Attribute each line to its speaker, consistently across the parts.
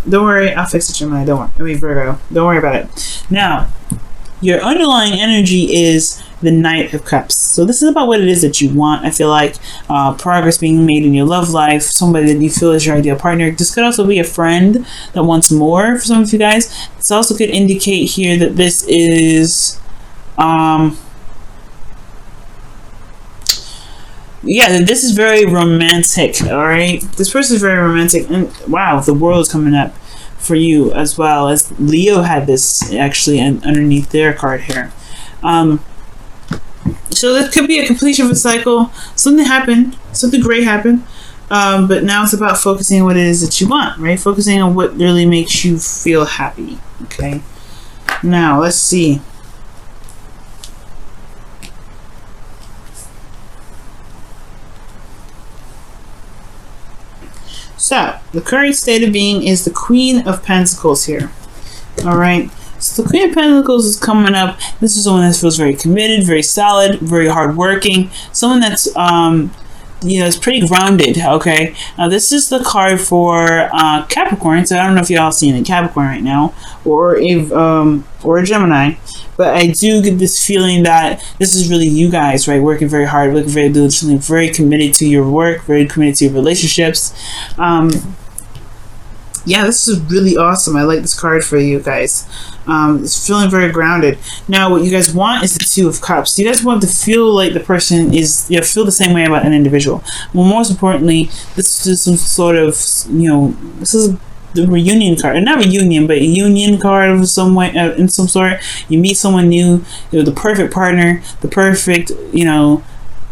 Speaker 1: Don't worry, I'll fix it, Gemini. Don't worry. I mean, Virgo. Don't worry about it. Now, your underlying energy is the Knight of Cups. So this is about what it is that you want. I feel like progress being made in your love life, somebody that you feel is your ideal partner. This could also be a friend that wants more for some of you guys. This also could indicate here that this is yeah, this is very romantic. All right, this person is very romantic, and wow, the world is coming up for you as well, as Leo had this actually underneath their card here. So this could be a completion of a cycle. Something happened, something great happened, but now it's about focusing on what it is that you want, right? Focusing on what really makes you feel happy. Okay, now let's see. So, the current state of being is the Queen of Pentacles here. Alright, so the Queen of Pentacles is coming up. This is someone that feels very committed, very solid, very hardworking. Someone that's, you know, is pretty grounded, okay? Now, this is the card for Capricorn, so I don't know if y'all seeing a Capricorn right now, or a Gemini. But I do get this feeling that this is really you guys, right? Working very hard, working very diligently, very committed to your work, very committed to your relationships. Yeah, this is really awesome. I like this card for you guys. It's feeling very grounded. Now, what you guys want is the Two of Cups. You guys want to feel like the person is, you know, feel the same way about an individual. Well, most importantly, this is some sort of, you know, this is the reunion card, not reunion, but a union card of some way, in some sort. You meet someone new, you know, the perfect partner, the perfect, you know,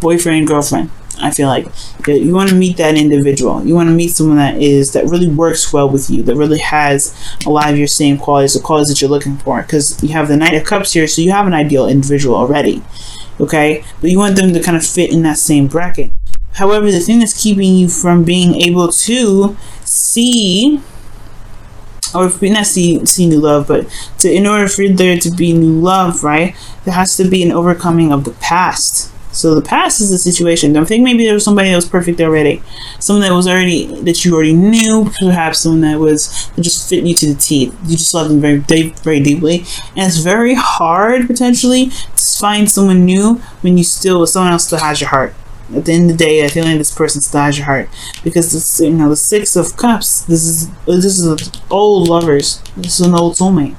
Speaker 1: boyfriend, girlfriend. I feel like you want to meet that individual. You want to meet someone that really works well with you, that really has a lot of your same qualities, the qualities that you're looking for. Because you have the Knight of Cups here, so you have an ideal individual already. Okay, but you want them to kind of fit in that same bracket. However, the thing that's keeping you from being able to see, or not see new love, but in order for there to be new love, right, there has to be an overcoming of the past. So the past is the situation. Don't think maybe there was somebody that was perfect already, someone that you already knew, perhaps someone that just fit you to the teeth. You just love them very, very deeply, and it's very hard potentially to find someone new when someone else still has your heart. At the end of the day, I feel like this person still has your heart, because this, you know, the Six of Cups. This is old lovers. This is an old soulmate.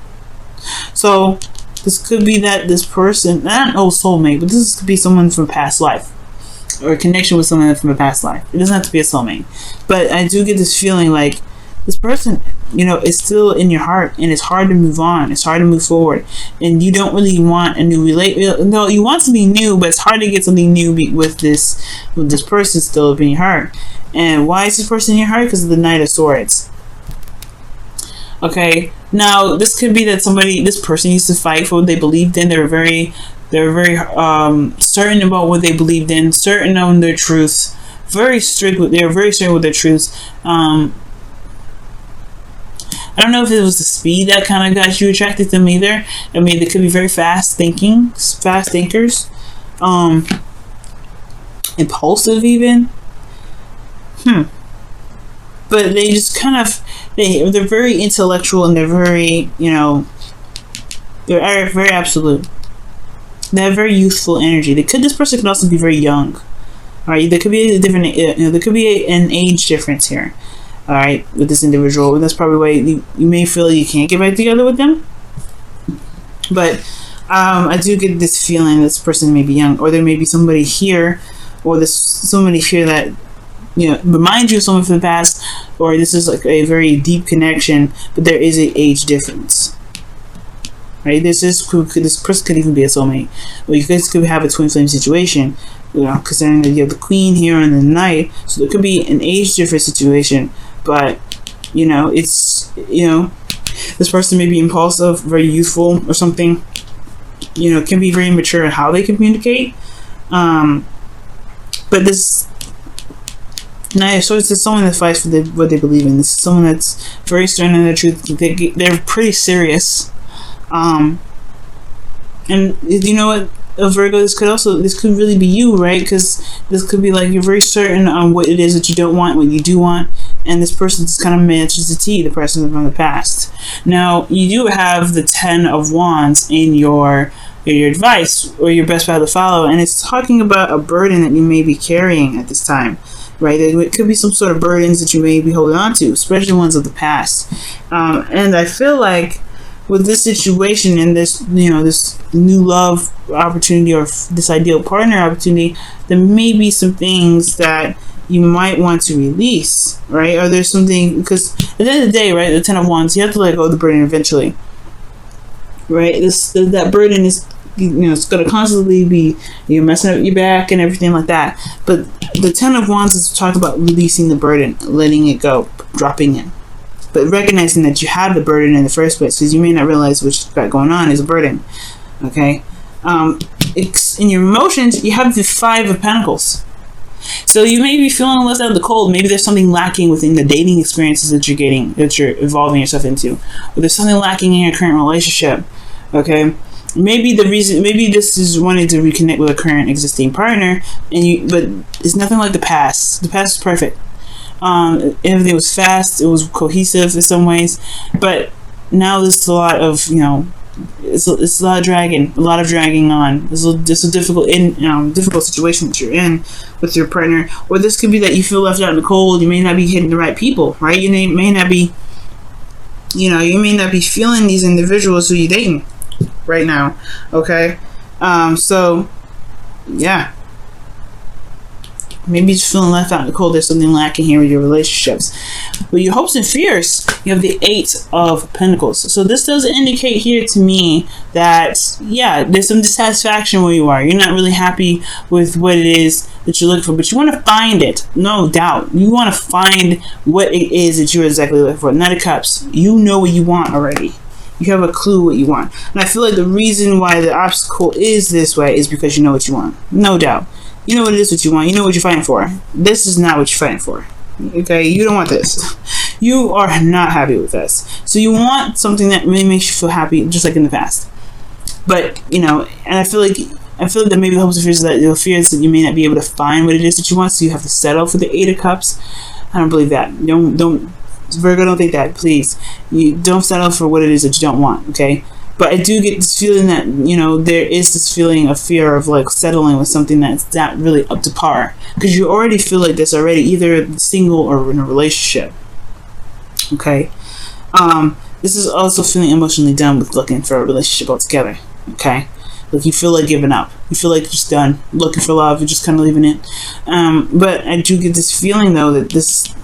Speaker 1: So this could be that this person, not an old soulmate, but this could be someone from a past life, or a connection with someone from a past life. It doesn't have to be a soulmate, but I do get this feeling like this person, you know, is still in your heart, and it's hard to move on. It's hard to move forward, and you don't really want a new No, you want something new, but it's hard to get something new with this person still in your heart. And why is this person in your heart? Because of the Knight of Swords. Okay, now this could be that this person used to fight for what they believed in. They were very certain about what they believed in, certain on their truths, very strict with. They were very certain with their truths. I don't know if it was the speed that kind of got you attracted to them either. I mean, they could be very fast thinkers, impulsive even. But they just kind of, they're very intellectual, and they're very, you know, they're very absolute. They have very youthful energy. This person could also be very young. All right, there could be a different, you know, there could be an age difference here. All right, with this individual, and that's probably why you may feel you can't get back together with them. But I do get this feeling this person may be young, or there may be somebody here, or somebody here that, you know, reminds you of someone from the past, or this is like a very deep connection, but there is an age difference. Right? This person could even be a soulmate, or you guys could have a twin flame situation. You know, considering that you have the Queen here and the Knight, so there could be an age difference situation. But, you know, it's, you know, this person may be impulsive, very youthful or something. You know, can be very mature in how they communicate. But this Knight of Swords is someone that fights for what they believe in. This is someone that's very certain in their truth. They're pretty serious. And you know what, Virgo, this could really be you, right? Because this could be like you're very certain on what it is that you don't want, what you do want, and this person just kind of matches the T, the person from the past. Now, you do have the 10 of Wands in your advice or your best path to follow, and it's talking about a burden that you may be carrying at this time, right? It could be some sort of burdens that you may be holding on to, especially ones of the past. And I feel like with this situation and this, this new love opportunity or this ideal partner opportunity, there may be some things that you might want to release, right? Or there's something, because at the end of the day, right, the 10 of Wands, you have to let go of the burden eventually, right? That burden is, it's going to constantly be, messing up your back and everything like that. But the 10 of Wands is to talk about releasing the burden, letting it go, dropping it. But recognizing that you have the burden in the first place, because you may not realize what you've got going on is a burden, okay? In your emotions, you have the 5 of Pentacles. So you may be feeling less out of the cold. Maybe there's something lacking within the dating experiences that you're getting, that you're evolving yourself into. Or there's something lacking in your current relationship, okay? Maybe this is wanting to reconnect with a current existing partner, but it's nothing like the past. The past is perfect. Everything was fast. It was cohesive in some ways, but now there's a lot of, it's a lot of dragging on. It's a difficult situation that you're in with your partner, or this could be that you feel left out in the cold. You may not be hitting the right people, right? You may not be, you may not be feeling these individuals who you're dating right now, okay? So yeah, maybe you're just feeling left out in the cold. There's something lacking here with your relationships. With your hopes and fears, you have the 8 of Pentacles. So this does indicate here to me that, yeah, there's some dissatisfaction where you are. You're not really happy with what it is that you're looking for, but you want to find it, no doubt. You want to find what it is that you're exactly looking for. Knight of Cups, you know what you want already. You have a clue what you want. And I feel like the reason why the obstacle is this way is because you know what you want, no doubt. You know what it is what you want. You know what you're fighting for. This is not what you're fighting for. Okay? You don't want this. You are not happy with this. So you want something that really makes you feel happy, just like in the past. But, and I feel like that maybe the hopes and fears that the fears that you may not be able to find what it is that you want, so you have to settle for the 8 of Cups. I don't believe that. Don't Virgo, don't think that, please. You don't settle for what it is that you don't want, okay? But I do get this feeling that, there is this feeling of fear of like settling with something that's not really up to par. Because you already feel like this already, either single or in a relationship. Okay? This is also feeling emotionally done with looking for a relationship altogether. Okay? Like you feel like giving up. You feel like you're just done. Looking for love, you're just kind of leaving it. But I do get this feeling though that this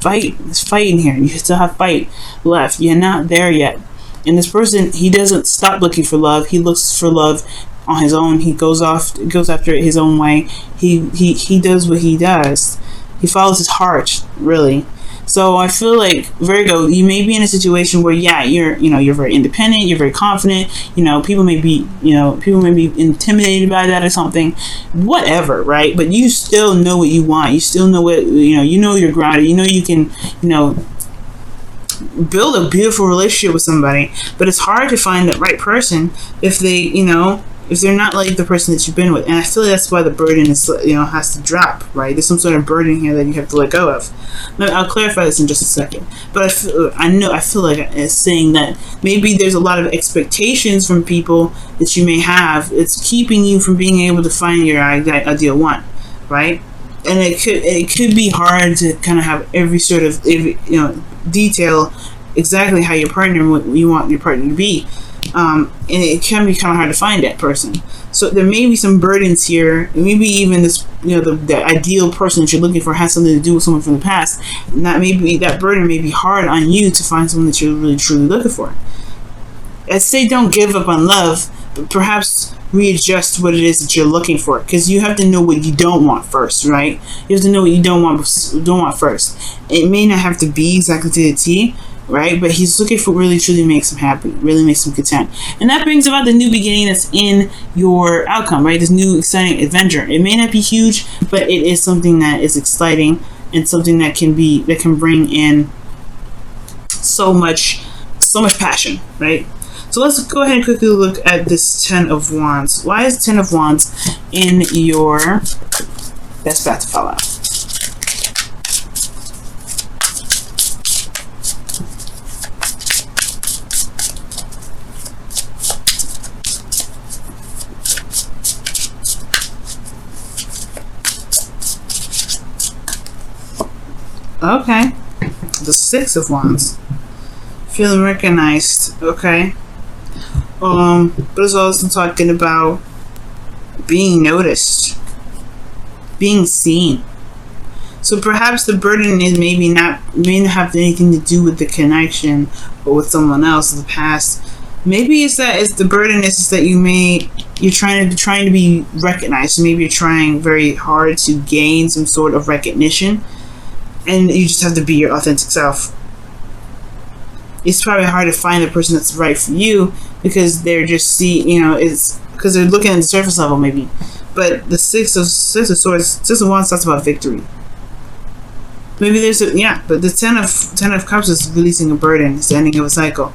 Speaker 1: fight in here. You still have fight left. You're not there yet. And this person, he doesn't stop looking for love. He looks for love on his own. He goes after it his own way. He does what he does. He follows his heart, really. So I feel like Virgo, you may be in a situation where, yeah, you're very independent, you're very confident. People may be intimidated by that or something, whatever, right? But you still know what you want. You still know what you're grounded. You can, build a beautiful relationship with somebody, but it's hard to find the right person if they, if they're not like the person that you've been with. And I feel like that's why the burden is, has to drop, right? There's some sort of burden here that you have to let go of. Now, I'll clarify this in just a second. But I feel like it's saying that maybe there's a lot of expectations from people that you may have. It's keeping you from being able to find your ideal one, right? And it could be hard to kind of have every sort of detail exactly how you want your partner to be, and it can be kind of hard to find that person. So there may be some burdens here, and maybe even this, the ideal person that you're looking for has something to do with someone from the past, and that burden may be hard on you to find someone that you're really truly looking for. I say don't give up on love, but perhaps readjust what it is that you're looking for, because you have to know what you don't want first, right? You have to know what you don't want first. It may not have to be exactly to the T, right? But he's looking for what really truly makes him happy, really makes him content. And that brings about the new beginning that's in your outcome, right? This new exciting adventure. It may not be huge, but it is something that is exciting and something that can bring in so much passion, right? So let's go ahead and quickly look at this 10 of Wands. Why is 10 of Wands in your best path to follow? Okay. The Six of Wands. Feeling recognized. Okay. But it's also talking about being noticed, being seen. So perhaps the burden is may not have anything to do with the connection or with someone else in the past. Maybe it's the burden is that you're trying to be recognized. So maybe you're trying very hard to gain some sort of recognition, and you just have to be your authentic self. It's probably hard to find the person that's right for you because they're just it's because they're looking at the surface level maybe. But the Six of Swords, Six of Wands talks about victory. Maybe but the Ten of Cups is releasing a burden. It's the ending of a cycle.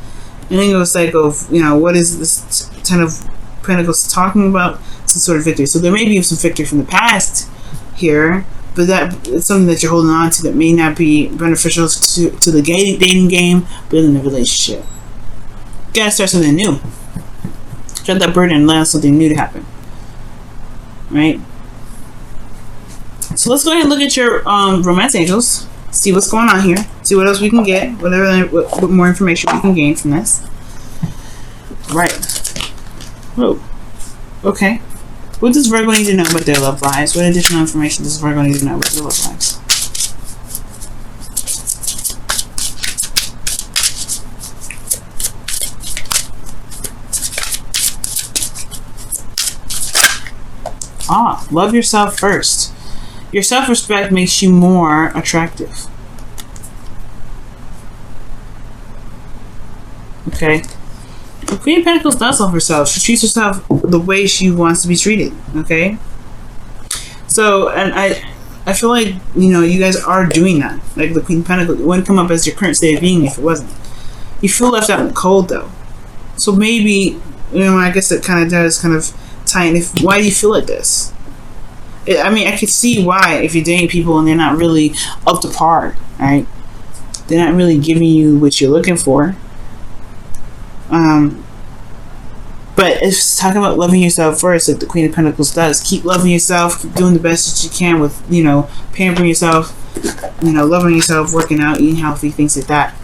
Speaker 1: Ending of a cycle of, what is this Ten of Pentacles talking about? Some sort of victory. So there may be some victory from the past here, but it's something that you're holding on to that may not be beneficial to the dating game, but in the relationship. You gotta start something new. Drop that burden and allow something new to happen. Right? So let's go ahead and look at your romance angels. See what's going on here. See what else we can get. What more information we can gain from this. Right. Whoa. Okay. What does Virgo need to know about their love lives? What additional information does Virgo need to know about their love lives? Love yourself first. Your self-respect makes you more attractive. Okay. The Queen of Pentacles does love herself. She treats herself the way she wants to be treated. Okay. So, and I feel like, you guys are doing that. Like the Queen of Pentacles, it wouldn't come up as your current state of being if it wasn't. You feel left out in the cold though. So maybe, I guess it kind of does tie in. Why do you feel like this? I could see why if you're dating people and they're not really up to par, right? They're not really giving you what you're looking for. But it's talking about loving yourself first, like the Queen of Pentacles does. Keep loving yourself, keep doing the best that you can with, pampering yourself, loving yourself, working out, eating healthy, things like that.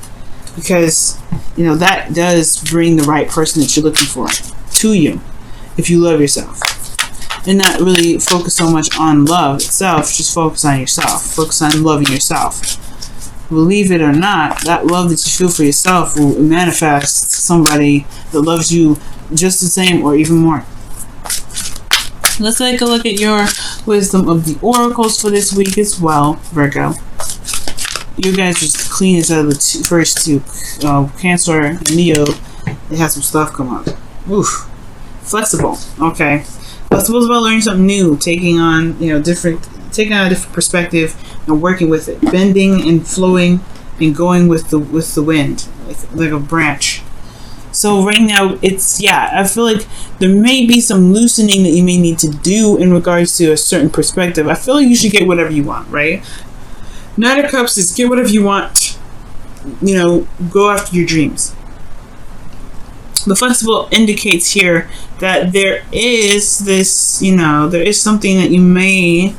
Speaker 1: Because, that does bring the right person that you're looking for to you if you love yourself. And not really focus so much on love itself, just focus on yourself. Focus on loving yourself. Believe it or not, that love that you feel for yourself will manifest to somebody that loves you just the same or even more. Let's take a look at your wisdom of the oracles for this week as well, Virgo. You guys just clean as out of the first two. Cancer and Leo, they have some stuff come up. Oof. Flexible. Okay. Flexible is about learning something new, taking on a different perspective and working with it, bending and flowing and going with the wind, like a branch. So right now I feel like there may be some loosening that you may need to do in regards to a certain perspective. I feel like you should get whatever you want, right? Knight of Cups is get whatever you want. Go after your dreams. The flexible indicates here that there is this, there is something that you may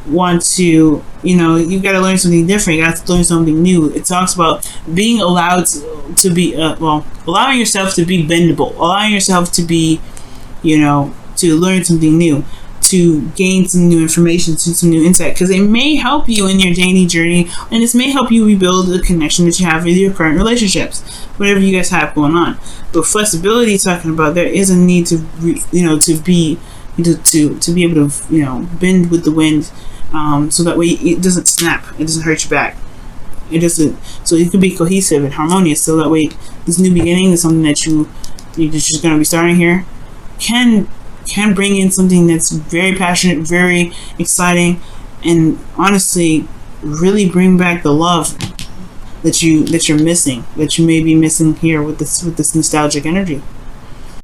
Speaker 1: want to, you got to learn something different. You got to learn something new. It talks about being allowed to be, allowing yourself to be bendable, allowing yourself to be, to learn something new, to gain some new information, some new insight, because it may help you in your dating journey, and this may help you rebuild the connection that you have with your current relationships, whatever you guys have going on. But flexibility, talking about there is a need to, to be able to, bend with the wind, so that way it doesn't snap, it doesn't hurt your back. It doesn't. So it could be cohesive and harmonious. So that way, this new beginning is something that you're just going to be starting here, can bring in something that's very passionate, very exciting, and honestly really bring back the love that you're missing, that you may be missing here with this nostalgic energy.